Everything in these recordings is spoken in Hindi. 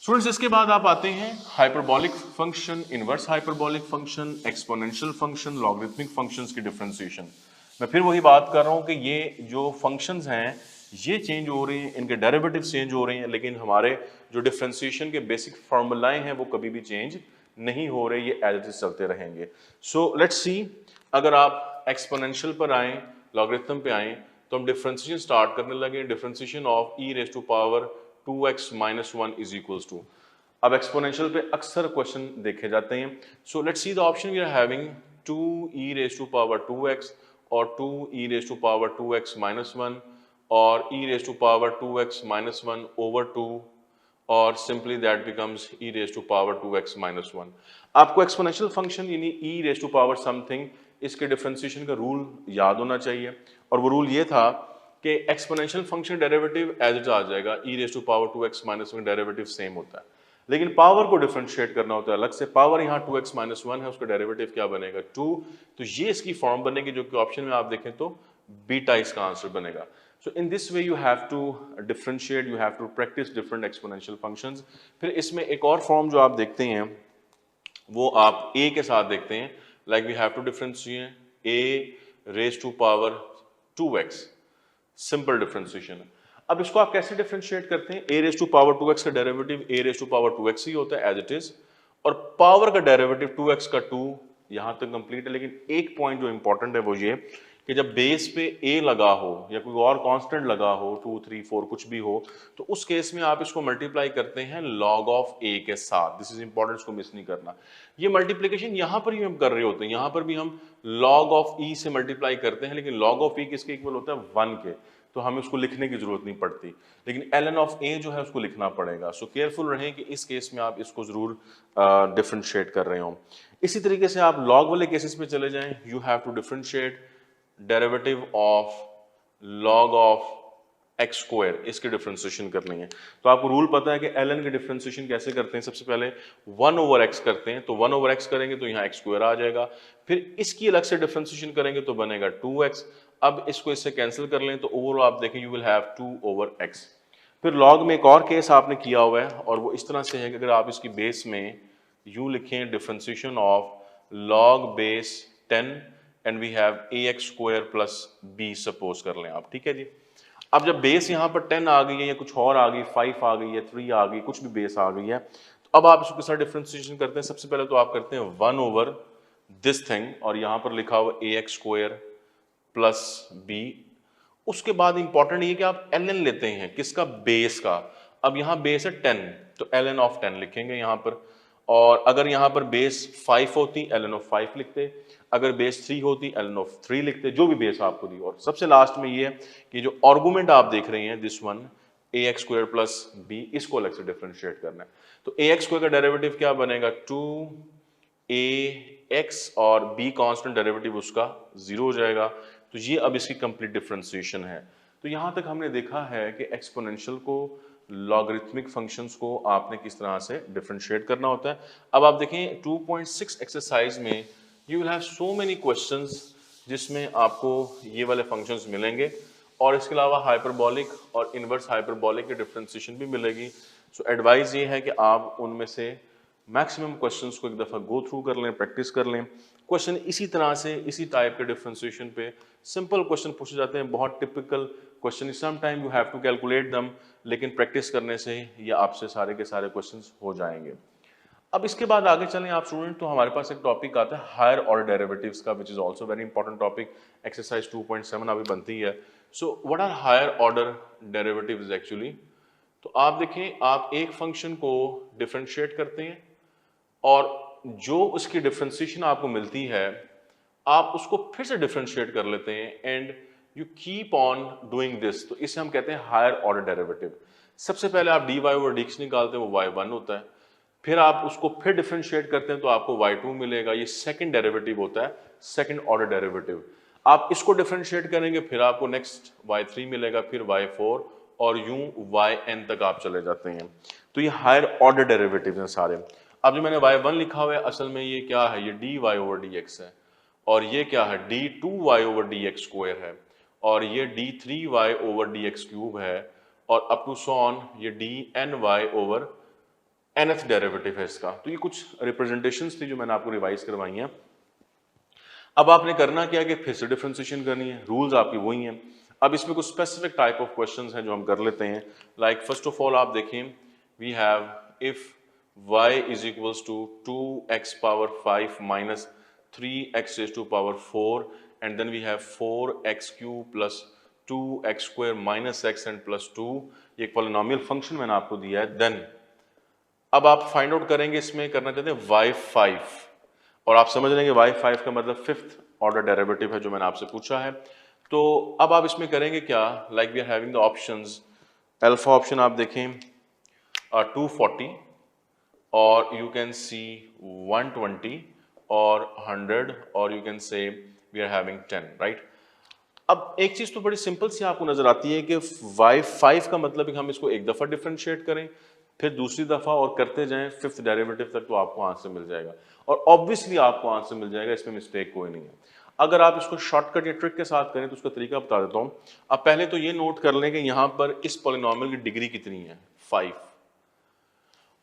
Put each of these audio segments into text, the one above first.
स्टूडेंट्स इसके बाद आप आते हैं hyperbolic function, inverse hyperbolic function, exponential function, logarithmic functions की डिफरेंशिएशन। मैं फिर वही बात कर रहा हूं कि ये जो फंक्शंस हैं ये चेंज हो रहे हैं, इनके डेरिवेटिव चेंज हो रहे हैं, लेकिन हमारे जो डिफरेंशिएशन के बेसिक फार्मूलाएं हैं वो कभी भी चेंज नहीं हो रहे, ये एज इट इज चलते रहेंगे। सो लेट्स सी, अगर आप एक्सपोनेंशियल पर आए, लॉगरिथम पे आए, तो हम डिफरेंशिएशन स्टार्ट करने लगे। Differentiation of e raise to power 2x minus 1 is equals to. अब एक्सपोनेंशियल पे अक्सर क्वेश्चन देखे जाते हैं। So let's see the option we are having 2e raise to power 2x और 2e raise to power 2x minus 1 और e raise to power 2x minus 1 over 2 और simply that becomes e raise to power 2x minus 1। आपको एक्सपोनेंशियल फंक्शन यानी e raise to power something इसके डिफरेंशिएशन का रूल याद होना चाहिए, और वो रूल ये था कि exponential function derivative as it आ जाएगा, e raise to power 2x minus 1 derivative same होता है, लेकिन पावर को डिफरेंशिएट करना होता है अलग से। पावर यहाँ 2x माइनस 1 है, उसका डेरिवेटिव क्या बनेगा 2, तो ये इसकी फॉर्म बनेगी जो कि ऑप्शन में आप देखें तो बीटा इसका आंसर बनेगा। So in this way you have to differentiate, you have to practice different exponential functions. फिर इसमें एक और फॉर्म जो आप देखते हैं वो आप a के साथ देखते हैं, like we have to differentiate a raise to power 2x, simple differentiation. अब इसको आप कैसे डिफरेंशिएट करते हैं? a raise to power 2x का derivative a raise to power 2x ही होता है एज इट इज, और पावर का डेरिवेटिव 2x का 2 यहां तक कंप्लीट है। लेकिन एक पॉइंट जो इंपॉर्टेंट है वो ये कि जब बेस पे a लगा हो या कोई और कांस्टेंट लगा हो, 2 3 4 कुछ भी हो, तो उस केस में आप इसको मल्टीप्लाई करते हैं log ऑफ a के साथ। दिस इज इंपॉर्टेंट, इसको मिस नहीं करना। ये मल्टीप्लिकेशन यहां पर भी हम कर रहे होते हैं, यहां पर भी हम log ऑफ e से मल्टीप्लाई करते हैं, लेकिन log ऑफ e किसके इक्वल होता है 1 के, तो हमें उसको लिखने की जरूरत नहीं पड़ती, लेकिन ln ऑफ a जो है उसको लिखना पड़ेगा। सो केयरफुल रहें कि इस केस में आप इसको जरूर डिफरेंशिएट कर रहे हो। इसी तरीके से आप log वाले केसेस पे चले जाएं, you have to differentiate derivative of log of x square, इसकी डिफरेंशिएशन करनी है। तो आपको रूल पता है कि ln की डिफरेंशिएशन कैसे करते हैं, सबसे पहले 1 ओवर x करते हैं, तो 1 ओवर x करेंगे तो यहाँ एक्स स्क्वायर आ जाएगा, फिर इसकी अलग से डिफरेंशिएशन करेंगे तो बनेगा 2x। अब इसको इससे कैंसिल कर लें तो ओवरऑल आप देखें you will have 2 over x। फिर log में एक और केस आपने किया हुआ है, और वो इस तरह से है कि अगर आप इसकी बेस में यू लिखें differentiation of log base 10 and we have ax square plus b, suppose कर लें आप, ठीक है जी। अब जब बेस यहाँ पर 10 आ गई है या कुछ और आ गई, 5 आ गई है, 3 आ गई, कुछ भी बेस आ गई है, तो अब आप इसको किस तरह डिफरेंशिएशन करते हैं? सबसे पहले तो आप करते हैं 1 ओवर दिस थिंग, और यहाँ पर लिखा हुआ ax स्क्वायर प्लस b। उसके बाद इंपॉर्टेंट ये कि आप ln लेते हैं किसका? बेस का। अब यहाँ बेस है 10, तो ln ऑफ 10 लिखेंगे यहाँ पर, और अगर यहाँ पर बेस 5 होती ln ऑफ 5 लिखते, अगर बेस 3 होती ln ऑफ 3 लिखते, जो भी बेस आपको दी। और सबसे लास्ट में ये है कि जो आर्गुमेंट आप देख रहे हैं this one ax square plus b, इसको अलग से डिफरेंशिएट करना है। तो ax स्क्वायर का डेरिवेटिव क्या बनेगा 2ax, और b कांस्टेंट डेरिवेटिव उसका 0 हो जाएगा। तो ये अब इसकी कंप्लीट डिफरेंशिएशन है। तो यहां तक हमने देखा है कि एक्सपोनेंशियल को, लॉगरिथमिक फंक्शंस को आपने किस तरह से डिफरेंशिएट करना होता है। अब आप देखें 2.6 एक्सरसाइज में you will have so many questions जिसमें आपको ये वाले फंक्शंस मिलेंगे, और इसके अलावा हाइपरबॉलिक और इनवर्स हाइपरबॉलिक की डिफरेंशिएशन भी मिलेगी। सो एडवाइस ये है कि आप उनमें से मैक्सिमम क्वेश्चंस को एक दफ़ा गो थ्रू कर लें, प्रैक्टिस कर लें। क्वेश्चन इसी तरह से, इसी टाइप के डिफरेंशिएशन पे सिंपल क्वेश्चन पूछे जाते हैं, बहुत typical question. Some time you have to calculate them, लेकिन प्रैक्टिस करने से ये आपसे सारे के सारे क्वेश्चंस हो जाएंगे। अब इसके बाद आगे चलें आप स्टूडेंट, तो हमारे पास एक टॉपिक आता है हायर ऑर्डर डेरिवेटिव्स का, which is also very important topic. Exercise 2.7 अभी बनती है। So what are higher order derivatives actually? तो आप देखें, आप एक फंक्शन को डिफरेंशिएट करते हैं, और जो उसकी डिफरेंशिएशन आपको मिलती है आप उसको फिर से डिफरेंशिएट कर लेते हैं, and you keep on doing this. तो इसे हम कहते हैं हायर ऑर्डर डेरिवेटिव। सबसे पहले आप dy ओवर dx निकालते हैं, वो y1 होता है, फिर आप उसको फिर डिफरेंशिएट करते हैं तो आपको y2 मिलेगा, ये सेकंड डेरिवेटिव होता है, सेकंड ऑर्डर डेरिवेटिव। आप इसको डिफरेंशिएट करेंगे, फिर आपको नेक्स्ट y3 मिलेगा, फिर y4, और यूं yn तक आप चले जाते हैं। तो ये हायर ऑर्डर डेरिवेटिव हैं सारे। अब जो मैंने y1 लिखा हुआ है, असल में ये क्या है? ये dy ओवर dx है, और ये क्या है? d2y ओवर dx स्क्वायर है, और ये d3y ओवर dx क्यूब है, और अप टू सो ऑन ये dny ओवर nth डेरिवेटिव है इसका। तो ये कुछ रिप्रेजेंटेशंस थी जो मैंने आपको रिवाइज करवाई हैं। अब आपने करना क्या है कि फिर से डिफरेंशिएशन करनी है, रूल्स आपकी वही हैं। अब इसमें कुछ स्पेसिफिक टाइप ऑफ क्वेश्चंस हैं जो हम कर लेते हैं। लाइक फर्स्ट ऑफ ऑल आप देखें, we have if y is equals to 2x power 5 minus 3x raise to power 4 and then we have 4x cube plus 2x square minus x and plus 2। ये एक पॉलिनोमियल फंक्शन मैंने आपको दिया है। देन अब आप फाइंड आउट करेंगे, इसमें करना चाहते हैं y5 और आप समझ लेंगे y5 का मतलब फिफ्थ ऑर्डर डेरिवेटिव है जो मैंने आपसे पूछा है। तो अब आप इसमें करेंगे क्या, like we are having the options. Alpha option आप देखें 240 और यू कैन सी 120 और 100 और you can say we are having 10, right. अब एक चीज तो बड़ी सिंपल सी आपको नजर आती है कि y5 का मतलब है कि हम इसको एक दफा डिफरेंशिएट करें, फिर दूसरी दफा और करते जाएं फिफ्थ डेरिवेटिव तक, तो आपको आंसर मिल जाएगा और ऑब्वियसली आपको आंसर मिल जाएगा, इसमें मिस्टेक कोई नहीं है। अगर आप इसको शॉर्टकट या ट्रिक के साथ करें तो उसका तरीका बता देता हूं। अब पहले तो ये नोट कर लें कि यहां पर इस पॉलिनोमियल की डिग्री कितनी है, 5,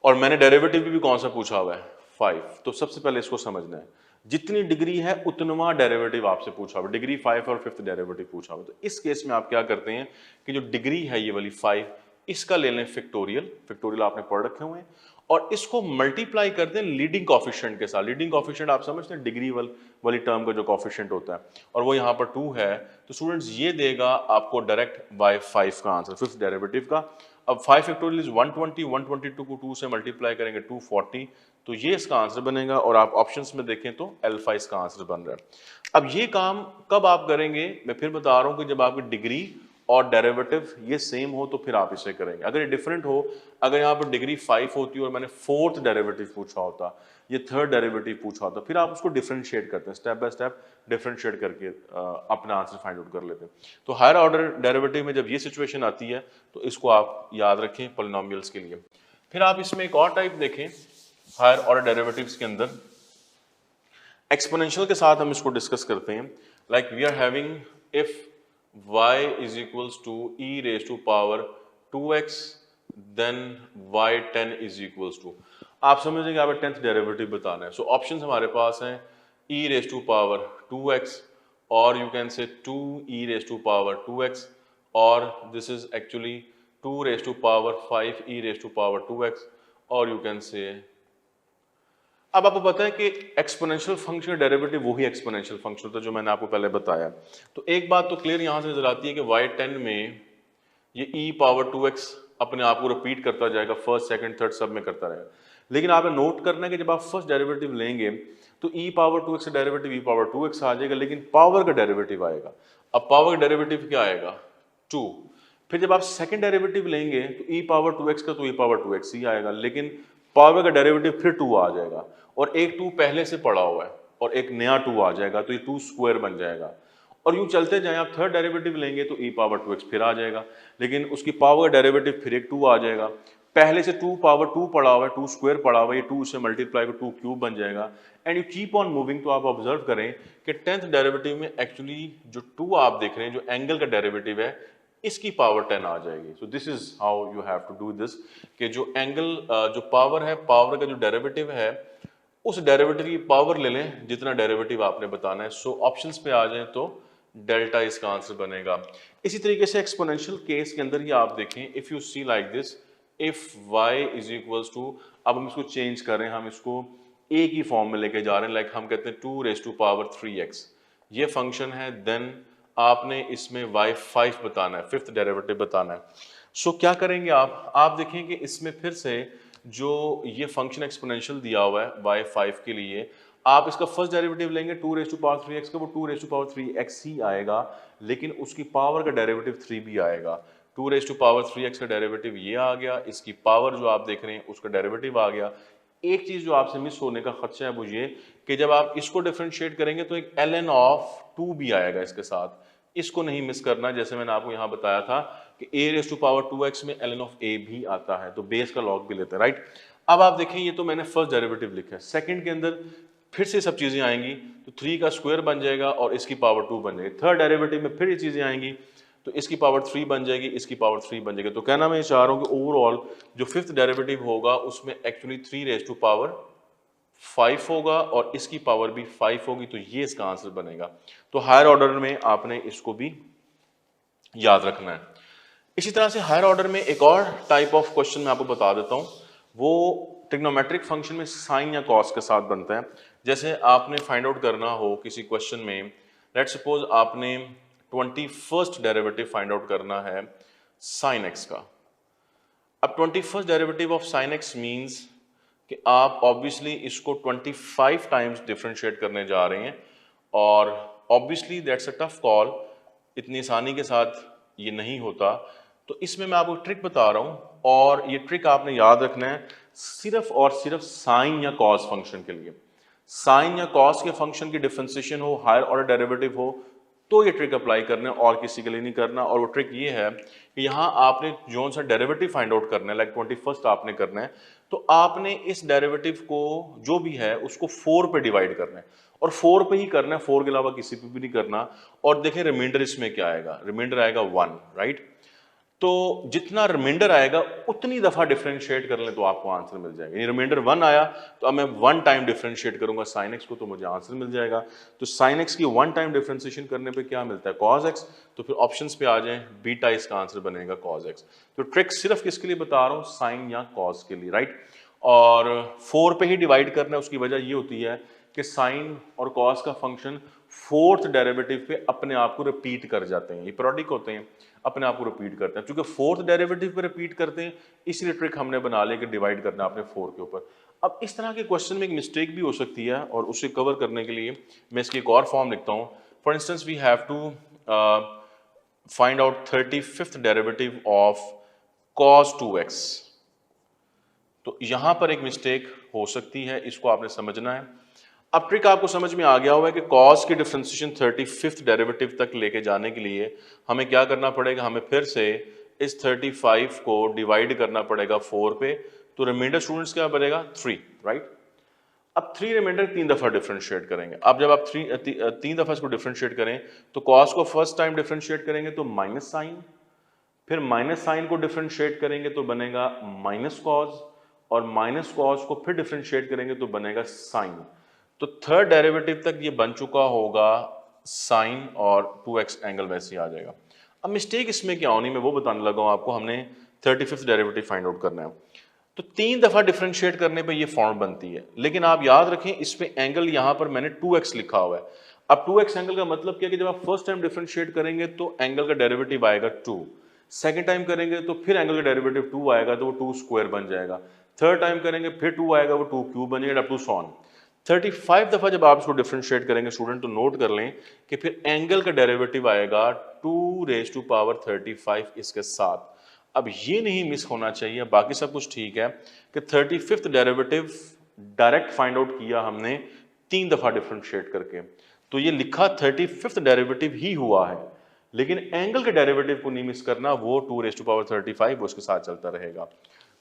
और मैंने डेरिवेटिव भी कौन सा पूछा हुआ है, 5। तो सबसे पहले इसको समझना है, जितनी डिग्री है उतनवा डेरिवेटिव आपसे पूछा हुआ, डिग्री 5 और फिफ्थ डेरिवेटिव पूछा हुआ। तो इस केस में आप क्या करते हैं कि जो डिग्री है ये वाली 5, इसका ले लें फैक्टोरियल, फैक्टोरियल आपने पढ़ रखे हुए हैं, और इसको मल्टीप्लाई कर दें लीडिंग कॉफिशिएंट के साथ। लीडिंग कॉफिशिएंट आप समझते हैं डिग्री वाली टर्म का जो कॉफिशिएंट होता है, और वो यहाँ पर 2 है। तो स्टूडेंट्स ये देगा आपको डायरेक्ट y5 का आंसर, फिफ्थ डेरिवेटिव का। अब 5 फैक्टोरियल इज 120, 122 को 2 से मल्टीप्लाई करेंगे 240, तो ये इसका आंसर बनेगा। और आप ऑप्शंस में देखें तो अल्फा इसका आंसर बन रहा है। अब ये काम कब आप करेंगे, मैं फिर बता रहा हूं कि जब आपकी डिग्री और डेरिवेटिव ये सेम हो तो फिर आप इसे करेंगे। अगर ये डिफरेंट हो, अगर यहाँ पर डिग्री 5 होती और मैंने फोर्थ डेरिवेटिव पूछा होता, ये थर्ड डेरिवेटिव पूछा होता, फिर आप उसको डिफरेंशिएट करते हैं, स्टेप बाय स्टेप डिफरेंशिएट करके अपना आंसर फाइंड आउट कर लेते हैं। तो हायर ऑर्डर डेरिवेटिव में जब ये सिचुएशन आती है तो इसको आप याद रखें पॉलिनोमियल्स के लिए। फिर आप इसमें एक और टाइप देखें हायर ऑर्डर डेरिवेटिव्स के अंदर, एक्सपोनेंशियल के साथ हम इसको डिस्कस करते हैं। Like we are having if y is equals to e raised to power 2x then y10 is equals to, आप समझेंगे यहाँ पे 10th डेरिवेटिव बताना है। सो ऑप्शंस हमारे पास हैं e raised to power 2x और यू कैन से 2e raised to power 2x और this is actually 2 raised to power 5e raised to power 2x और यू कैन से। अब आपको पता है कि एक्सपोनेंशियल फंक्शन का डेरिवेटिव वही एक्सपोनेंशियल फंक्शन होता है जो मैंने आपको पहले बताया। तो एक बात तो क्लियर यहां से नजर आती है कि y10 में ये e पावर 2x अपने आप को रिपीट करता जाएगा, फर्स्ट सेकंड थर्ड सब में करता रहेगा। लेकिन आपने नोट करना है कि जब आप फर्स्ट डेरिवेटिव लेंगे तो e पावर 2x का डेरिवेटिव e पावर 2x आ जाएगा, लेकिन पावर का डेरिवेटिव आएगा। अब पावर का डेरिवेटिव क्या आएगा, 2। फिर जब आप सेकंड डेरिवेटिव लेंगे तो e पावर 2x का तो e पावर 2x ही आएगा, लेकिन पावर का डेरिवेटिव फिर 2 आ जाएगा, और एक 2 पहले से पड़ा हुआ है और एक नया 2 आ जाएगा, तो ये 2 स्क्वायर बन जाएगा। और यूं चलते जाएं, आप थर्ड डेरिवेटिव लेंगे तो e पावर 2x फिर आ जाएगा, लेकिन उसकी पावर डेरिवेटिव फिर एक 2 आ जाएगा। पहले से 2 पावर 2 पड़ा हुआ है, 2 स्क्वायर पड़ा हुआ है, ये 2 से मल्टीप्लाई को 2 क्यूब बन जाएगा, and you keep on moving. तो आप ऑब्जर्व करें कि 10th डेरिवेटिव में एक्चुअली जो 2 आप देख रहे हैं, जो एंगल का डेरिवेटिव है, इसकी पावर 10 आ जाएगी। So this is how you have to do this, कि जो एंगल जो पावर है, पावर का जो डेरिवेटिव है, उस डेरिवेटिव की पावर ले लें जितना डेरिवेटिव आपने बताना है। सो ऑप्शंस पे आ जाएं तो डेल्टा इसका आंसर बनेगा। इसी तरीके से एक्सपोनेंशियल केस के अंदर ही आप देखें, if you see like this, if y is equals to, अब हम इसको चेंज कर रहे हैं, हम इसको a की फॉर्म में लेके जा रहे हैं। लाइक हम कहते हैं 2 रेज़ टू पावर 3x ये फंक्शन है, देन आपने इसमें y5 बताना है, फिफ्थ डेरिवेटिव बताना है। सो क्या करेंगे आप देखें कि इसमें फिर से जो ये फंक्शन एक्सपोनेंशियल दिया हुआ है y5 के लिए, आप इसका फर्स्ट डेरिवेटिव लेंगे 2 रेज़ टू पावर 3x का, वो 2 रेज़ टू पावर 3x ही आएगा, लेकिन उसकी पावर का डेरिवेटिव 3 भी आएगा। 2 रेज़ टू पावर 3x का डेरिवेटिव ये आ गया, इसकी पावर जो आप देख रहे हैं उसका डेरिवेटिव आ गया। एक चीज जो आपसे मिस होने का खदशा है वो ये कि जब आप इसको डिफरेंशिएट करेंगे तो एक ln ऑफ 2 भी आएगा इसके साथ, इसको नहीं मिस करना। जैसे मैंने आपको यहाँ बताया था कि a rays to power 2x में ln ऑफ a भी आता है, तो बेस का लॉग भी लेते हैं, राइट। अब आप देखें, ये तो मैंने फर्स्ट डेरिवेटिव लिखा है, सेकंड के अंदर फिर से सब चीजें आएंगी, तो 3 का स्क्वायर बन जाएगा और इसकी पावर 2 बन जाएगी। थर्ड डेरिवेटिव में फिर ये चीजें आएंगी, तो इसकी पावर 3 बन जाएगी, इसकी पावर 3 बन जाएगी। तो कहना मैं ये चाह रहा हूँ कि ओवरऑल जो फिफ्थ डेरिवेटिव होगा उसमें एक्चुअली 3 रेज़ टू पावर 5 होगा और इसकी पावर भी 5 होगी, तो ये इसका आंसर बनेगा। तो हायर ऑर्डर में आपने इसको भी याद रखना है। इसी तरह से हायर ऑर्डर में एक और टाइप ऑफ क्वेश्चन मैं आपको बता देता हूँ, वो ट्रिग्नोमेट्रिक फंक्शन में साइन या कॉस के साथ बनता है। जैसे आपने फाइंड आउट करना हो किसी क्वेश्चन में, लेट्स सपोज आपने 21st डेरिवेटिव फाइंड आउट करना है साइन एक्स का। अब 21st derivative of sine x means कि आप ऑब्वियसली इसको 25 टाइम्स डिफरेंशिएट करने जा रहे हैं और obviously that's a tough call, इतनी आसानी के साथ ये नहीं होता। तो इसमें मैं आपको ट्रिक बता रहा हूँ और ये ट्रिक आपने याद रखना है सिर्फ और सिर्फ साइन या कॉस फंक्शन के लिए। साइन या कॉस के फंक्शन की डिफरेंशिएशन हो, हायर ऑर्डर डेरिवेटिव हो, तो ये ट्रिक अप्लाई करना है और किसी के लिए नहीं करना। और वो ट्रिक ये है कि यहाँ आपने जो सा डेरिवेटिव फाइंड आउट करना है, लाइक 21st आपने करना है, तो आपने इस डेरिवेटिव को जो भी है उसको 4 पे डिवाइड करना है और 4 पे ही करना है, 4 के अलावा किसी पे भी नहीं करना। और देखें रिमाइंडर इसमें क्या आएगा, रिमाइंडर आएगा 1, राइट। तो जितना रिमाइंडर आएगा उतनी दफा डिफरेंशिएट कर लें तो आपको आंसर मिल जाएगा। यानी रिमाइंडर 1 आया तो अब मैं 1 टाइम डिफरेंशिएट करूंगा साइन एक्स को, तो मुझे आंसर मिल जाएगा। तो साइन एक्स की 1 टाइम डिफरेंशिएशन करने पे क्या मिलता है, कॉस एक्स। तो फिर ऑप्शंस पे आ जाएं, बीटा इसका आंसर बनेगा कॉस एक्स। तो ट्रिक सिर्फ किसके लिए बता रहा हूँ, साइन या कॉस के लिए, राइट। और 4 पे ही डिवाइड करना है, उसकी वजह ये होती है कि साइन और कॉस का फंक्शन फोर्थ डेरिवेटिव पे अपने आप को रिपीट कर जाते हैं, ये पीरियोडिक होते हैं, अपने आप को रिपीट करते हैं। क्योंकि फोर्थ डेरिवेटिव पे रिपीट करते हैं इसलिए ट्रिक हमने बना लिया कि डिवाइड करना आपने 4 के ऊपर। अब इस तरह के क्वेश्चन में एक मिस्टेक भी हो सकती है और उसे कवर करने के लिए मैं इसकी एक और फॉर्म लिखता हूँ। For instance we have to find out 35th derivative of cos 2x। तो यहां पर एक मिस्टेक हो सकती है, इसको आपने समझना है। अब ट्रिक आपको समझ में आ गया हुआ है कि cos की डिफरेंशिएशन 35th डेरिवेटिव तक लेके जाने के लिए हमें क्या करना पड़ेगा, हमें फिर से इस 35 को डिवाइड करना पड़ेगा 4 पे। तो रिमाइंडर स्टूडेंट्स क्या बनेगा 3, राइट। अब 3 रिमाइंडर 3 दफा डिफरेंशिएट करेंगे। अब जब आप 3 दफा इसको डिफरेंशिएट करें तो cos को फर्स्ट टाइम डिफरेंशिएट करेंगे तो माइनस साइन, फिर माइनस साइन को डिफरेंशिएट करेंगे तो बनेगा माइनस कॉस, और माइनस कॉस को फिर डिफरेंशिएट करेंगे तो बनेगा साइन। तो थर्ड डेरिवेटिव तक ये बन चुका होगा साइन और 2x एंगल वैसे ही आ जाएगा। अब मिस्टेक इसमें क्या होनी, मैं वो बताने लगा हूं आपको। हमने 35th डेरिवेटिव फाइंड आउट करना है, तो 3 दफा डिफरेंशिएट करने पे ये फॉर्म बनती है। लेकिन आप याद रखें इस पे एंगल यहां पर मैंने 2x लिखा हुआ है। अब 2x एंगल का मतलब क्या है कि जब आप फर्स्ट टाइम डिफरेंशिएट करेंगे तो एंगल का डेरिवेटिव आएगा 2, सेकंड टाइम करेंगे तो फिर एंगल का डेरिवेटिव 2 आएगा तो वो 2 स्क्वायर बन जाएगा, थर्ड टाइम करेंगे फिर 2 आएगा वो 2 क्यूब बन जाएगा, अप टू सॉन 35 दफा जब आप इसको डिफरेंशिएट करेंगे स्टूडेंट तो नोट कर लें कि फिर एंगल का डेरिवेटिव आएगा 2 रेज़ टू पावर 35 इसके साथ। अब ये नहीं मिस होना चाहिए, बाकी सब कुछ ठीक है कि 35th derivative direct find out किया हमने 3 दफा डिफरेंशिएट करके, तो ये लिखा 35th डेरिवेटिव ही हुआ है, लेकिन एंगल के डेरिवेटिव को नहीं मिस करना, वो 2 रेज़ टू पावर 35 उसके साथ चलता रहेगा।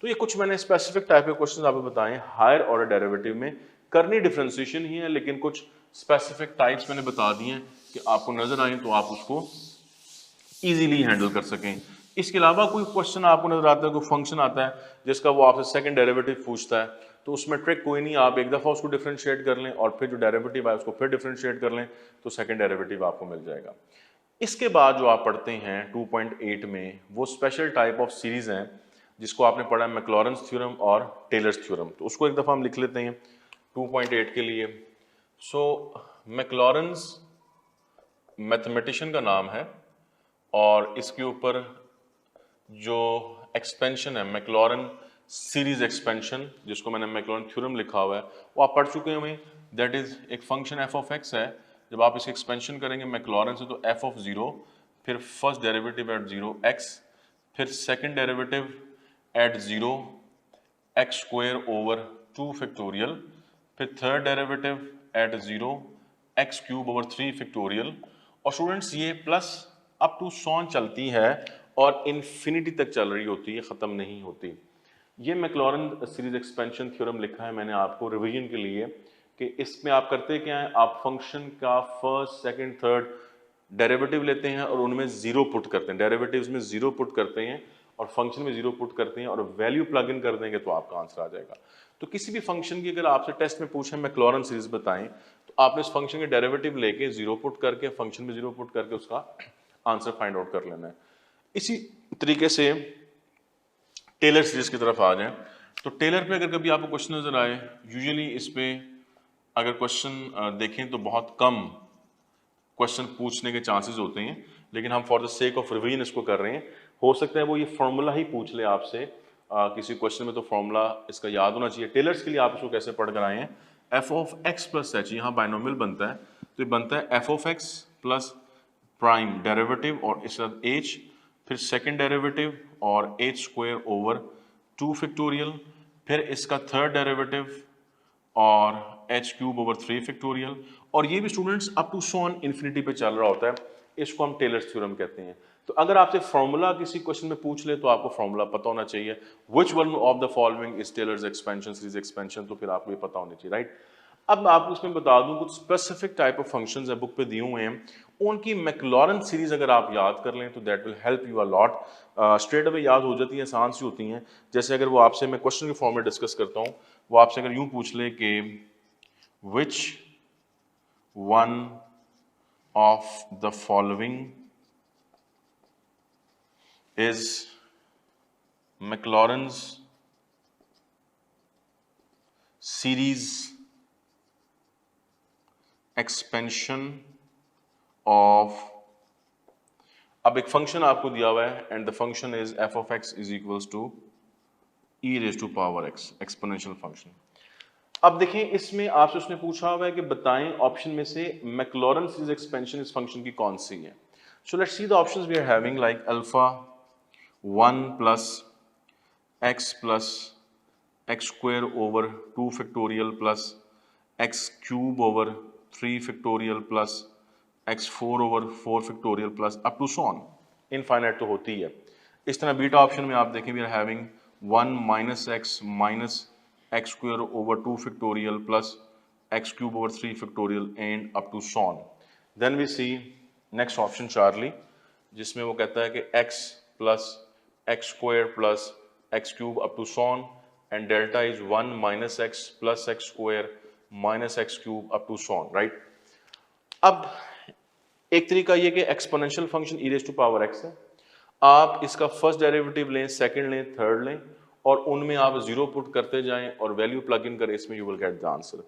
तो ये कुछ मैंने स्पेसिफिक टाइप के क्वेश्चन आपको बताए हायर ऑर्डर डेरिवेटिव में, करनी डिफरेंशिएशन ही है लेकिन कुछ स्पेसिफिक टाइप्स मैंने बता दिए हैं कि आपको नजर आए तो आप उसको इजीली हैंडल कर सकें। इसके अलावा कोई क्वेश्चन आपको नजर आता है, कोई फंक्शन आता है जिसका वो आपसे सेकंड डेरिवेटिव पूछता है, तो उसमें ट्रिक कोई नहीं, आप एक दफ़ा उसको डिफरेंशिएट कर लें और फिर जो डेरिवेटिव है उसको फिर डिफरेंशिएट कर लें तो सेकंड डेरिवेटिव आपको मिल जाएगा। इसके बाद जो आप पढ़ते हैं 2.8 में वो स्पेशल टाइप ऑफ सीरीज हैं जिसको आपने पढ़ा है मैक्लॉरेंस थ्योरम और टेलर्स थ्योरम। तो उसको एक दफ़ा हम लिख लेते हैं 2.8 के लिए। सो मैक्लॉरेंस मैथमेटिशियन का नाम है और इसके ऊपर जो एक्सपेंशन है मैक्लॉरेन सीरीज एक्सपेंशन, जिसको मैंने मैक्लॉरेन थ्योरम लिखा हुआ है, वो आप पढ़ चुके होंगे। दैट इज एक फंक्शन एफ ऑफ एक्स है, जब आप इसकी एक्सपेंशन करेंगे मैक्लॉरेन से तो एफ ऑफ 0, फिर फर्स्ट डेरिवेटिव एट 0 एक्स, फिर second derivative at 0 X square over 2 factorial, फिर third derivative at 0 X cube over 3 factorial. और स्टूडेंट्स ये प्लस अप टू सॉन चलती है और इन्फिनिटी तक चल रही होती है, ख़त्म नहीं होती। ये मैक्लॉरेन सीरीज एक्सपेंशन थ्योरम लिखा है मैंने आपको रिवीजन के लिए कि इसमें आप करते क्या हैं, आप फंक्शन का फर्स्ट सेकंड थर्ड डेरिवेटिव लेते हैं और उनमें जीरो पुट करते हैं, डेरिवेटिव्स में जीरो पुट करते हैं और फंक्शन में जीरो पुट करते हैं और वैल्यू प्लग इन कर देंगे तो आपका आंसर आ जाएगा। तो किसी भी फंक्शन की अगर आपसे टेस्ट में पूछे मैक्लॉरेन सीरीज बताएं तो आपने उस फंक्शन के डेरिवेटिव लेके जीरो पुट करके फंक्शन में जीरो पुट करके उसका आंसर फाइंड आउट कर लेना है। इसी तरीके से टेलर सीरीज की तरफ आ जाएं तो टेलर पे अगर कभी आपको क्वेश्चन नजर आए, यूजुअली इस पे अगर क्वेश्चन देखें तो बहुत कम क्वेश्चन पूछने के चांसेस होते हैं, लेकिन हम for the sake of revision इसको कर रहे हैं। हो सकता है वो ये फॉर्मूला ही पूछ ले आपसे किसी क्वेश्चन में, तो फॉर्मूला इसका याद होना चाहिए। टेलर्स के लिए आप इसको कैसे पढ़ कर आए हैं, f of x plus h, यहाँ बाइनोमियल बनता है तो ये बनता है f of x plus prime derivative और इसके साथ एच, फिर सेकेंड डेरिवेटिव और एच स्क्वायर ओवर 2 फैक्टोरियल, फिर इसका थर्ड डेरिवेटिव और एच क्यूब ओवर 3 फैक्टोरियल। और ये भी students up to so on infinity पे चल रहा होता है, इसको हम टेलर्स थ्योरम कहते हैं। तो अगर आपसे फॉर्मूला किसी क्वेश्चन में पूछ ले तो आपको फॉर्मूला पता होना चाहिए, which one of the following is Taylor's expansion series expansion, तो फिर आपको ये पता होना चाहिए, राइट। अब मैं आपको इसमें बता दूं कुछ स्पेसिफिक टाइप ऑफ फंक्शंस है बुक पे दिए हुए हैं, उनकी मैक्लॉरेन सीरीज अगर आप याद कर लें तो that will help you a lot. Straight away याद हो जाती है, आसान सी होती हैं। जैसे अगर वो आपसे, मैं क्वेश्चन के फॉर्म में डिस्कस करता हूँ, वो आपसे अगर यूं पूछ ले कि which one of the following is Maclaurin's series expansion of, अब एक फंक्शन आपको दिया हुआ है and the function is f of x is equals to e raise to power x, exponential function. अब देखें इसमें आपसे उसने पूछा हुआ है कि बताएं ऑप्शन में से मैक्लॉरेन सीरीज एक्सपेंशन इस फंक्शन की कौन सी है। So let's see the options we are having, like alpha 1 plus x square over 2 factorial plus x cube over 3 factorial plus x 4 over 4 factorial plus up to so on, infinite तो होती है। इस तरह बीटा ऑप्शन में आप देखें we are having 1 minus x square over 2 factorial plus x cube over 3 factorial and up to so on. Then we see next option Charlie, जिसमें वो कहता है कि x plus x square plus x cube up to so on and delta is 1 minus x plus x square minus x cube up to so on, right. अब एक तरीका ये कि exponential function e raise to power x है, आप इसका फर्स्ट डेरिवेटिव लें, सेकंड लें, थर्ड लें और उनमें आप जीरो पुट करते जाएं और वैल्यू प्लग इन करें, इसमें you will get the answer.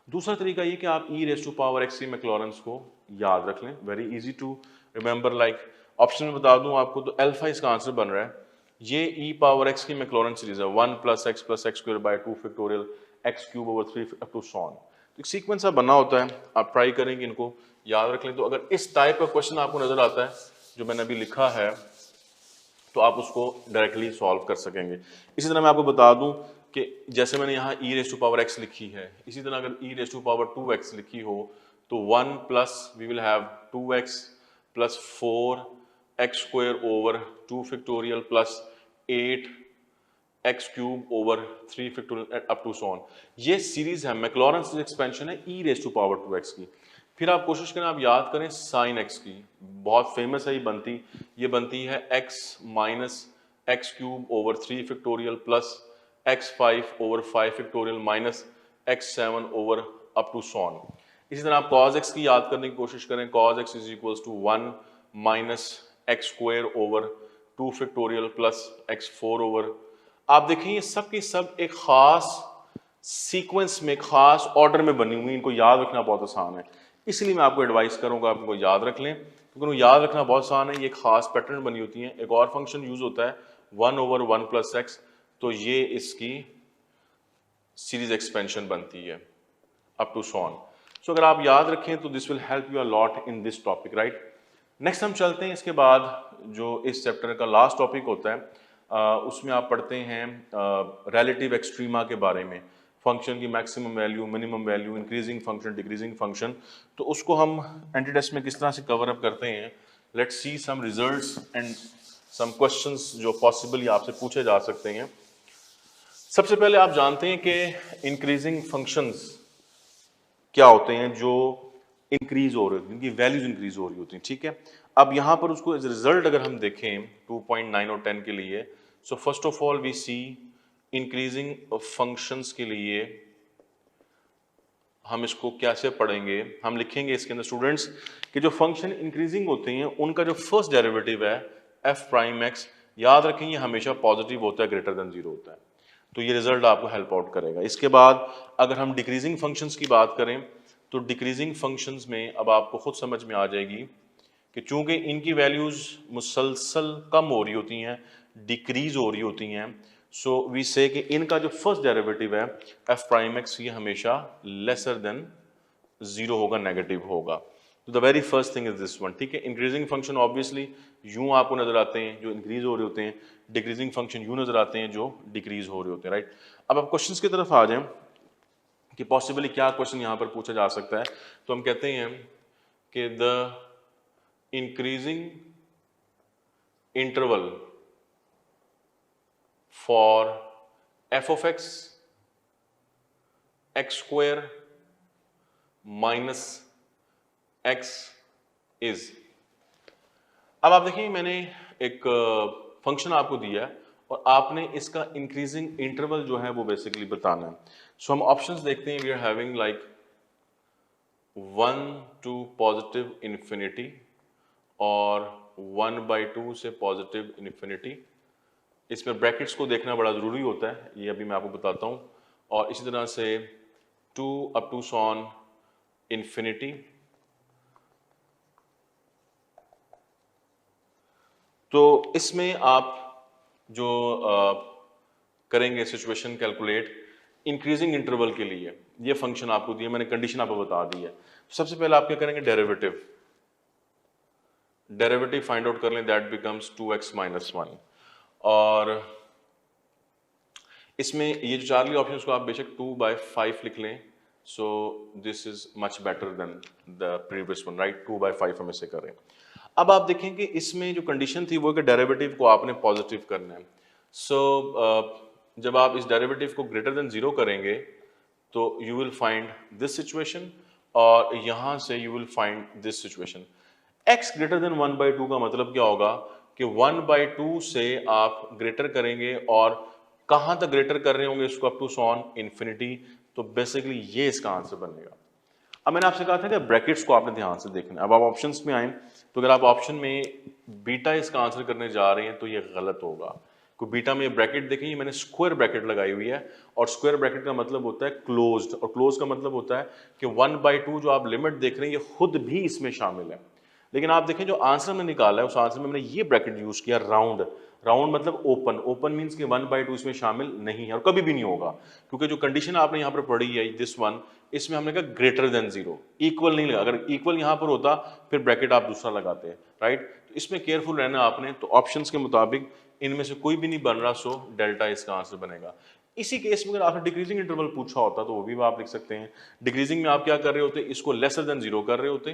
दूसरा तरीका ये कि आप e raise to power x की मैक्लॉरेंस को याद रख लें, very easy to remember. Like option में बता दूं आपको तो अल्फा इसका आंसर बन रहा है, ये ई पावर एक्स की मैक्लॉरेंस सीरीज है 1 plus x square by 2 factorial x cube over 3 up to so on. तो एक सीक्वेंस सा बना होता है, आप ट्राई करेंगे इनको याद रख लें। तो अगर इस टाइप का क्वेश्चन आपको नजर आता है जो मैंने अभी लिखा है तो आप उसको डायरेक्टली सॉल्व कर सकेंगे। इसी तरह मैं आपको बता दूं कि जैसे मैंने यहाँ e raise to power x लिखी है, इसी तरह अगर ई रेज़ टू पावर 2x लिखी हो तो 1 plus we will have 2x plus 4x square over 2 factorial plus 8 x cube over 3 factorial up to so on. ये सीरीज है, मैक्लॉरेन सीरीज एक्सपेंशन है ई रेज़ टू पावर 2x की। फिर आप कोशिश करें, आप याद करें साइन एक्स की, बहुत फेमस है ये बनती है x minus x cube over 3 factorial plus x5 over 5 factorial minus x7 over up to so on. इसी तरह आप cos x की याद करने की कोशिश करें, cos x is equals to 1 minus x square over 2 factorial plus x4 over. आप देखें ये सब की सब एक खास सीक्वेंस में, खास ऑर्डर में बनी हुई, इनको याद रखना बहुत आसान है। इसलिए मैं आपको एडवाइस करूंगा आप इनको याद रख लें, क्योंकि याद रखना बहुत आसान है, ये खास पैटर्न बनी होती है। एक और फंक्शन यूज होता है 1 ओवर 1 प्लस एक्स, तो ये इसकी सीरीज एक्सपेंशन बनती है अप टू सॉन। सो अगर आप याद रखें तो this will help you a lot in this topic, right. Next हम चलते हैं, इसके बाद जो इस चैप्टर का लास्ट टॉपिक होता है उसमें आप पढ़ते हैं रिलेटिव एक्सट्रीमा के बारे में, फंक्शन की maximum value, minimum value, increasing function, decreasing function. तो उसको हम एंटी टेस्ट में किस तरह से कवर अप करते हैं, let's see some results and some questions जो पॉसिबली आपसे पूछे जा सकते हैं। सबसे पहले आप जानते हैं कि इंक्रीजिंग फंक्शंस क्या होते हैं, जो इंक्रीज हो रही होती है, उनकी वैल्यूज इंक्रीज हो रही होती हैं, ठीक है। अब यहाँ पर उसको एज रिजल्ट अगर हम देखें 2.9 और 10 के लिए, so first of all we see increasing functions के लिए हम इसको कैसे पढ़ेंगे, हम लिखेंगे इसके अंदर स्टूडेंट्स कि जो फंक्शन इंक्रीजिंग होते हैं उनका जो फर्स्ट डेरिवेटिव है एफ प्राइम एक्स, याद रखें ये हमेशा पॉजिटिव होता है, ग्रेटर देन जीरो होता है, तो ये रिजल्ट आपको हेल्प आउट करेगा। इसके बाद अगर हम डिक्रीजिंग फंक्शंस की बात करें तो डिक्रीजिंग फंक्शंस में अब आपको खुद समझ में आ जाएगी कि चूंकि इनकी वैल्यूज मुसलसल कम हो रही होती हैं, डिक्रीज हो रही होती हैं, सो वी से कि इनका जो फर्स्ट डेरिवेटिव है एफ प्राइम एक्स, ये हमेशा लेसर देन जीरो होगा, नेगेटिव होगा। तो the very first thing is this one, ठीक है। इंक्रीजिंग फंक्शन ऑब्वियसली यूं आपको नजर आते हैं जो इंक्रीज हो रहे होते हैं, डिक्रीजिंग फंक्शन यूं नजर आते हैं जो डिक्रीज हो रहे होते हैं, राइट। अब आप क्वेश्चंस की तरफ आ जाएं कि पॉसिबली क्या क्वेश्चन यहां पर पूछा जा सकता है, तो हम कहते हैं कि the increasing interval for F of x x square minus x is. अब आप देखिए मैंने एक फंक्शन आपको दिया है और आपने इसका इंक्रीजिंग इंटरवल जो है वो बेसिकली बताना है। सो हम ऑप्शंस देखते हैं, we are having like 1 to positive infinity और 1/2 से पॉजिटिव इन्फिनिटी। इसमें ब्रैकेट्स को देखना बड़ा ज़रूरी होता है, ये अभी मैं आपको बताता हूँ। और इसी तरह से 2 up to सॉन इन्फिनिटी। तो इसमें आप जो करेंगे सिचुएशन कैलकुलेट इंक्रीजिंग इंटरवल के लिए, ये फंक्शन आपको दिया, मैंने कंडीशन आपको बता दी है। सबसे पहले आप क्या करेंगे, डेरिवेटिव फाइंड आउट कर लें, दैट बिकम्स 2x - 1। और इसमें ये जो चार्ली ऑप्शन को आप बेशक 2/5 लिख लें, सो this is much better than the previous one, right. 2/5 हम इसे करें। अब आप देखें कि इसमें जो कंडीशन थी वो कि डेरिवेटिव को आपने पॉजिटिव करना है। सो जब आप इस डेरिवेटिव को ग्रेटर देन जीरो करेंगे तो you will find this situation, और यहां से you will find this situation. x greater than 1/2 का मतलब क्या होगा कि 1/2 से आप ग्रेटर करेंगे, और कहां तक ग्रेटर कर रहे होंगे इसको, अप टू सॉन इन्फिनिटी। तो बेसिकली ये इसका आंसर बनेगा। अब मैंने आपसे कहा था कि ब्रैकेट्स को आपने ध्यान से देखना है। अब आप ऑप्शंस में आए तो अगर आप ऑप्शन में बीटा इसका आंसर करने जा रहे हैं तो ये गलत होगा, क्योंकि बीटा में ब्रैकेट देखें, मैंने स्क्वायर ब्रैकेट लगाई हुई है, और स्क्वायर ब्रैकेट का मतलब होता है क्लोज्ड, और क्लोज का मतलब होता है कि 1/2 जो आप लिमिट देख रहे हैं ये खुद भी इसमें शामिल है। लेकिन आप देखें जो आंसर में निकाला है उस आंसर में मैंने ये ब्रैकेट यूज किया, राउंड। राउंड मतलब ओपन, ओपन मींस कि 1/2 इसमें शामिल नहीं है और कभी भी नहीं होगा, क्योंकि जो कंडीशन आपने यहाँ पर पढ़ी है दिस वन, इसमें हमने कहा ग्रेटर देन जीरो, इक्वल नहीं लगा। अगर इक्वल यहाँ पर होता फिर ब्रैकेट आप दूसरा लगाते हैं, राइट। तो इसमें केयरफुल रहना आपने। तो ऑप्शंस के मुताबिक इनमें से कोई भी नहीं बन रहा, सो डेल्टा इसका आंसर बनेगा। इसी केस में अगर आपने डिक्रीजिंग इंटरवल पूछा होता तो वो भी आप लिख सकते हैं। डिक्रीजिंग में आप क्या कर रहे होते, इसको लेसर देन जीरो कर रहे होते,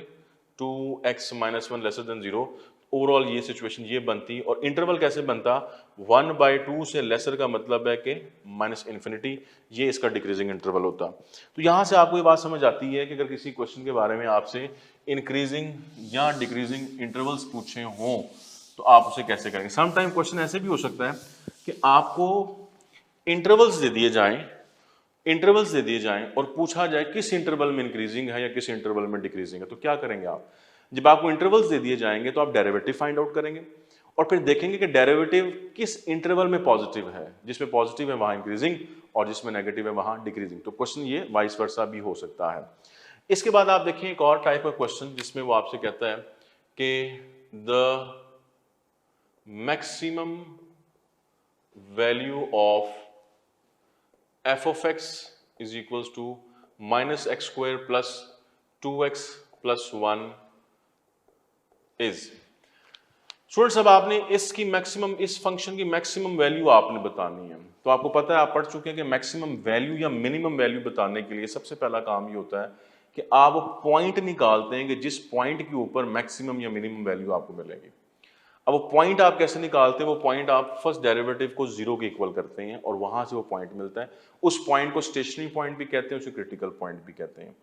2x - 1 lesser than zero. Overall ये सिचुएशन ये बनती, और इंटरवल कैसे बनता, 1/2 से लेसर का मतलब है कि माइनस इन्फिनिटी, ये इसका डिक्रीजिंग इंटरवल होता। तो यहां से आपको ये बात समझ आती है कि अगर किसी क्वेश्चन के बारे में आपसे इंक्रीजिंग या डिक्रीजिंग इंटरवल्स पूछे हों तो आप उसे कैसे करेंगे। समटाइम क्वेश्चन ऐसे भी हो सकता है कि आपको इंटरवल्स दे दिए जाएं और पूछा जाए किस इंटरवल में इंक्रीजिंग है या किस इंटरवल में डिक्रीजिंग है। तो क्या करेंगे आप, जब आपको इंटरवल्स दे दिए जाएंगे तो आप डेरिवेटिव फाइंड आउट करेंगे और फिर देखेंगे कि डेरिवेटिव किस इंटरवल में पॉजिटिव है, जिसमें पॉजिटिव है वहां इंक्रीजिंग और जिसमें नेगेटिव है वहां डिक्रीजिंग। तो क्वेश्चन ये वाइस वर्सा भी हो सकता है। इसके बाद आप देखिए एक और टाइप ऑफ क्वेश्चन जिसमें वो आपसे कहता है कि the maximum value of f of x is equals to -x square plus 2x plus 1 is। Students अब आपने इसकी मैक्सिमम, इस फंक्शन की मैक्सिमम वैल्यू आपने बतानी है। तो आपको पता है, आप पढ़ चुके हैं कि मैक्सिमम वैल्यू या मिनिमम वैल्यू बताने के लिए सबसे पहला काम ये होता है कि आप वो पॉइंट निकालते हैं कि जिस पॉइंट के ऊपर मैक्सिमम या मिनिमम वैल्यू आपको मिलेगी। अब वो पॉइंट आप कैसे निकालते हैं, वो पॉइंट आप फर्स्ट डेरिवेटिव को जीरो के इक्वल करते हैं और वहां से वो पॉइंट मिलता है। उस पॉइंट को स्टेशनरी पॉइंट भी कहते हैं, उसे क्रिटिकल पॉइंट भी कहते हैं।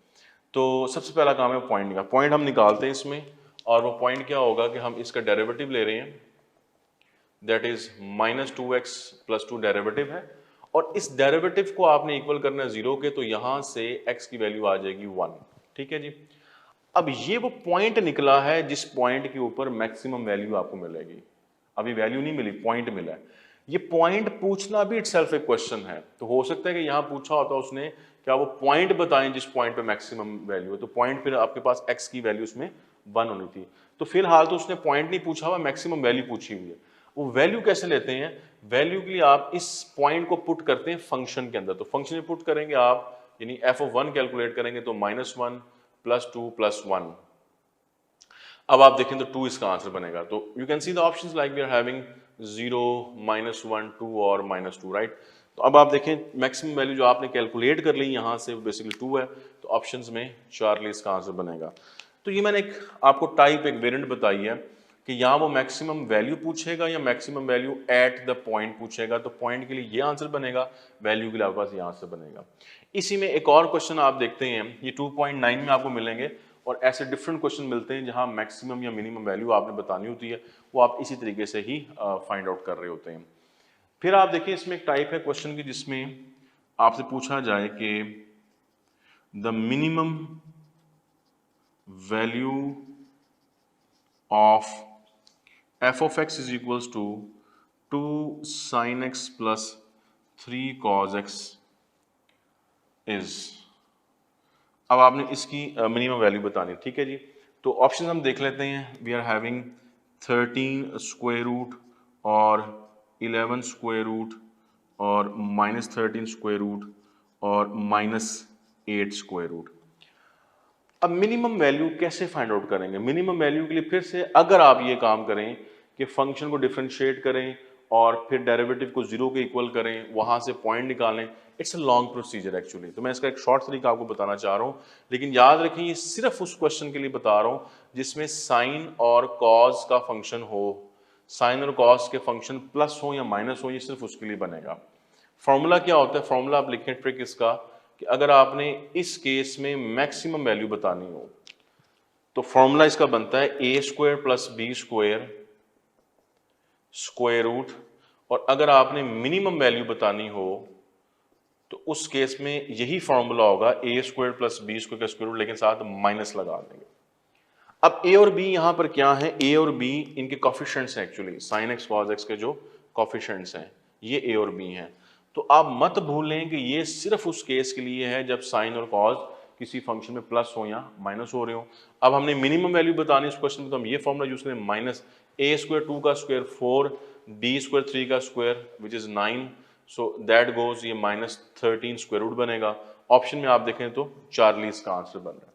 तो सबसे पहला काम है पॉइंट निकाल, पॉइंट हम निकालते हैं इसमें, और वो पॉइंट क्या होगा कि हम इसका डेरिवेटिव ले रहे हैं, दैट इज -2x + 2 डेरिवेटिव है, और इस डेरिवेटिव को आपने इक्वल करना है 0 के, तो यहां से x की वैल्यू आ जाएगी 1। ठीक है जी। अब ये वो पॉइंट निकला है जिस पॉइंट के ऊपर मैक्सिमम वैल्यू आपको मिलेगी। अभी वैल्यू नहीं मिली, पॉइंट मिला है। ये पॉइंट पूछना भी इटसेल्फ एक क्वेश्चन है। तो हो सकता है कि यहां पूछा होता उसने क्या वो पॉइंट बताएं जिस पॉइंट पे मैक्सिमम वैल्यू है, तो पॉइंट फिर आपके पास x की वैल्यू उसमें 1 होनी थी। तो फिलहाल तो उसने पॉइंट नहीं पूछा हुआ, मैक्सिमम वैल्यू पूछी हुई है। वो वैल्यू कैसे लेते हैं? वैल्यू के लिए आप इस पॉइंट को पुट करते हैं फंक्शन के अंदर। तो फंक्शन में पुट करेंगे आप, यानी f(1) कैलकुलेट करेंगे तो -1 + 2 + 1। अब आप देखें तो 2 इसका आंसर बनेगा। तो you can see the options like we are having 0, -1, 2 और -2, राइट। तो अब आप देखें मैक्सिमम वैल्यू जो आपने कैलकुलेट कर ली यहाँ से बेसिकली 2 है, तो ऑप्शंस में चार्ली इसका आंसर बनेगा। तो ये मैंने एक आपको टाइप एक वेरिएंट बताई है कि यहाँ वो मैक्सिमम वैल्यू पूछेगा या maximum value at the point पूछेगा। तो पॉइंट के लिए ये आंसर बनेगा, वैल्यू के लिए आपके पास ये आंसर बनेगा। इसी में एक और क्वेश्चन आप देखते हैं, ये 2.9 में आपको मिलेंगे, और ऐसे डिफरेंट क्वेश्चन मिलते हैं जहां मैक्सिमम या मिनिमम वैल्यू आपने बतानी होती है, वो आप इसी तरीके से ही फाइंड आउट कर रहे होते हैं। फिर आप देखिए इसमें एक टाइप है क्वेश्चन की जिसमें आपसे पूछा जाए कि the minimum value of f(x) is equals to 2 sin x + 3 cos x is. अब आपने इसकी मिनिमम वैल्यू बतानी, ठीक है जी। तो ऑप्शन हम देख लेते हैं। We are having 13 square root और 11 स्क्वायर रूट और -13 स्क्वायर रूट और -8 स्क्वायर रूट। अब मिनिमम वैल्यू कैसे फाइंड आउट करेंगे? मिनिमम वैल्यू के लिए फिर से अगर आप ये काम करें कि फंक्शन को डिफरेंशिएट करें और फिर डेरिवेटिव को 0 के इक्वल करें, वहां से पॉइंट निकालें, it's a long procedure actually. तो मैं इसका एक शॉर्ट तरीका आपको बताना चाह रहा हूँ, लेकिन याद रखें ये सिर्फ उस क्वेश्चन के लिए बता रहा हूँ जिसमें साइन और कॉज का फंक्शन हो, साइन और कॉस के फंक्शन प्लस हो या माइनस हो, ये सिर्फ उसके लिए बनेगा। फॉर्मूला क्या होता है? फॉर्मूला आप लिखें ट्रिक इसका कि अगर आपने इस केस में मैक्सिमम वैल्यू बतानी हो तो फॉर्मूला इसका बनता है a² + b² स्क्वायर रूट, और अगर आपने मिनिमम वैल्यू बतानी हो तो उस केस में यही फॉर्मूला होगा a² + b² का स्क्वायर रूट, लेकिन साथ माइनस लगा देंगे। अब a और b यहां पर क्या है? a और b इनके कॉफिशिएंट्स हैं actually, sin x cos x के जो कॉफिशिएंट्स हैं ये a और b हैं। तो आप मत भूलें कि ये सिर्फ उस केस के लिए है जब साइन और कॉस किसी फंक्शन में प्लस हो या माइनस हो रहे हो। अब हमने मिनिमम वैल्यू बतानी इस क्वेश्चन में, तो हम ये फॉर्मूला यूज करें, -a² 2 का स्क्वायर 4 b² 3 का square which is 9, so that goes ये -13 स्क्वायर रूट बनेगा। ऑप्शन में आप देखें तो चार्ली इसका आंसर बन रहा है।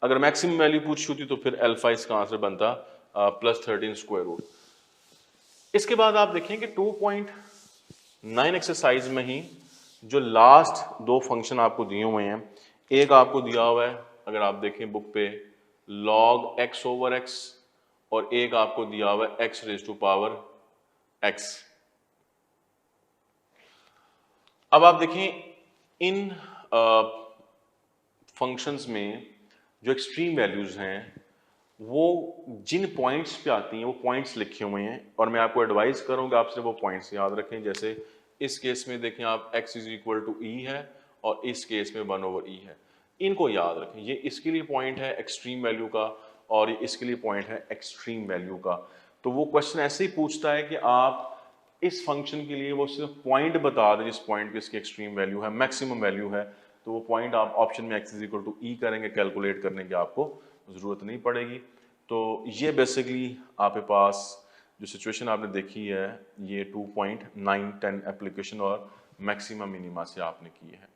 अगर मैक्सिमम वैल्यू पूछी होती तो फिर अल्फा इसका आंसर बनता +13 स्क्वायर रूट। इसके बाद आप देखें कि 2.9 एक्सरसाइज में ही जो लास्ट दो फंक्शन आपको दिए हुए हैं, एक आपको दिया हुआ है अगर आप देखें बुक पे log x/x, और एक आपको दिया हुआ है x⁻x। अब आप देखें इन फंक्शंस में जो एक्सट्रीम वैल्यूज हैं वो जिन पॉइंट्स पे आती हैं वो पॉइंट्स लिखे हुए हैं, और मैं आपको एडवाइस करूंगा आपसे वो पॉइंट्स याद रखें। जैसे इस केस में देखें आप x = e है और इस केस में 1/e है, इनको याद रखें। ये इसके लिए पॉइंट है एक्सट्रीम वैल्यू का और इसके लिए पॉइंट है एक्सट्रीम वैल्यू का। तो वो क्वेश्चन ऐसे ही पूछता है कि आप इस फंक्शन के लिए वो सिर्फ पॉइंट बता दें जिस पॉइंट पे इसकी एक्सट्रीम वैल्यू है, मैक्सिमम वैल्यू है, तो वो पॉइंट आप ऑप्शन में x = e करेंगे, कैलकुलेट करने की आपको ज़रूरत नहीं पड़ेगी। तो ये बेसिकली आपके पास जो सिचुएशन आपने देखी है ये 2.910 एप्लीकेशन और मैक्सिमम मिनिमा से आपने की है।